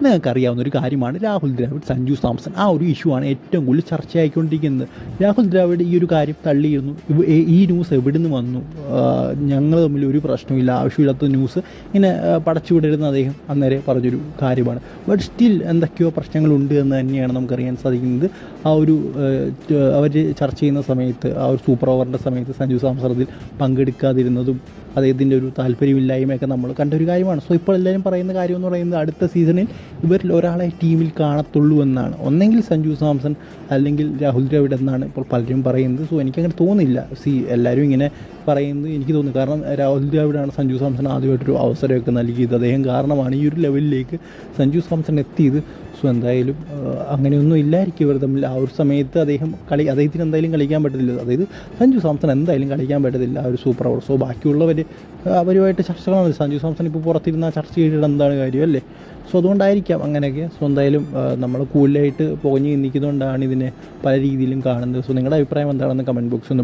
നിങ്ങൾക്ക് അറിയാവുന്ന ഒരു കാര്യമാണ് രാഹുൽ ദ്രാവിഡ്, സഞ്ജു സാംസൺ. ആ ഒരു ഇഷ്യൂ ആണ് ഏറ്റവും കൂടുതൽ ചർച്ചയായിക്കൊണ്ടിരിക്കുന്നത്. രാഹുൽ ദ്രാവിഡ് ഈ ഒരു കാര്യം തള്ളിയിരുന്നു. ഈ ന്യൂസ് എവിടെ നിന്ന് വന്നു, ഞങ്ങൾ തമ്മിൽ ഒരു പ്രശ്നമില്ല, ആവശ്യമില്ലാത്ത ന്യൂസ് ഇങ്ങനെ പടച്ചുവിടരുന്ന അദ്ദേഹം അന്നേരം പറഞ്ഞൊരു കാര്യമാണ്. ബട്ട് സ്റ്റിൽ എന്തൊക്കെയോ പ്രശ്നങ്ങളുണ്ട് എന്ന് തന്നെയാണ് നമുക്കറിയാൻ സാധിക്കുന്നത്. ആ ഒരു അവർ ചർച്ച ചെയ്യുന്ന സമയത്ത്, ആ ഒരു സൂപ്പർ ഓവറിൻ്റെ സമയത്ത് സഞ്ജു സാംസൺ അതിൽ പങ്കെടുക്കാതിരുന്നതും അദ്ദേഹത്തിൻ്റെ ഒരു താല്പര്യമില്ലായ്മയൊക്കെ നമ്മൾ കണ്ടൊരു കാര്യമാണ്. സോ ഇപ്പോൾ എല്ലാവരും പറയുന്ന കാര്യം എന്ന് പറയുന്നത് അടുത്ത സീസണിൽ ഇവരിൽ ഒരാളെ ടീമിൽ കാണത്തുള്ളൂ എന്നാണ്. ഒന്നെങ്കിൽ സഞ്ജു സാംസൺ അല്ലെങ്കിൽ രാഹുൽ ദ്രാവിഡ് എന്നാണ് ഇപ്പോൾ പലരും പറയുന്നത്. സോ എനിക്കങ്ങനെ തോന്നുന്നില്ല. എല്ലാവരും ഇങ്ങനെ പറയുന്നത് എനിക്ക് തോന്നുന്നു. കാരണം രാഹുൽ ദ്രാവിഡാണ് സഞ്ജു സാംസൺ ആദ്യമായിട്ടൊരു അവസരമൊക്കെ നൽകിയത്. അദ്ദേഹം കാരണമാണ് ഈ ഒരു ലെവലിലേക്ക് സഞ്ജു സാംസൺ എത്തിയത്. സോ എന്തായാലും അങ്ങനെയൊന്നും ഇല്ലായിരിക്കും ഇവർ തമ്മിൽ. ആ ഒരു സമയത്ത് അദ്ദേഹത്തിന് എന്തായാലും കളിക്കാൻ പറ്റത്തില്ല. അതായത് സഞ്ജു സാംസൺ എന്തായാലും കളിക്കാൻ പറ്റത്തില്ല ആ ഒരു സൂപ്പർ ഓവർ. സോ ബാക്കിയുള്ളവർ അവരുമായിട്ട് ചർച്ചകളാണ്. സഞ്ജു സാംസൺ ഇപ്പോൾ പുറത്തിരുന്ന ചർച്ച ചെയ്തിട്ട് എന്താണ് കാര്യം അല്ലേ? സോ അതുകൊണ്ടായിരിക്കാം അങ്ങനെയൊക്കെ. സോ എന്തായാലും നമ്മൾ കൂലായിട്ട് പുകഞ്ഞ് നിൽക്കുന്നതുകൊണ്ടാണ് ഇതിനെ പല രീതിയിലും കാണുന്നത്. സോ നിങ്ങളുടെ അഭിപ്രായം എന്താണെന്ന് കമൻറ്റ് ബോക്സിൽ ഒന്ന് പറയാം.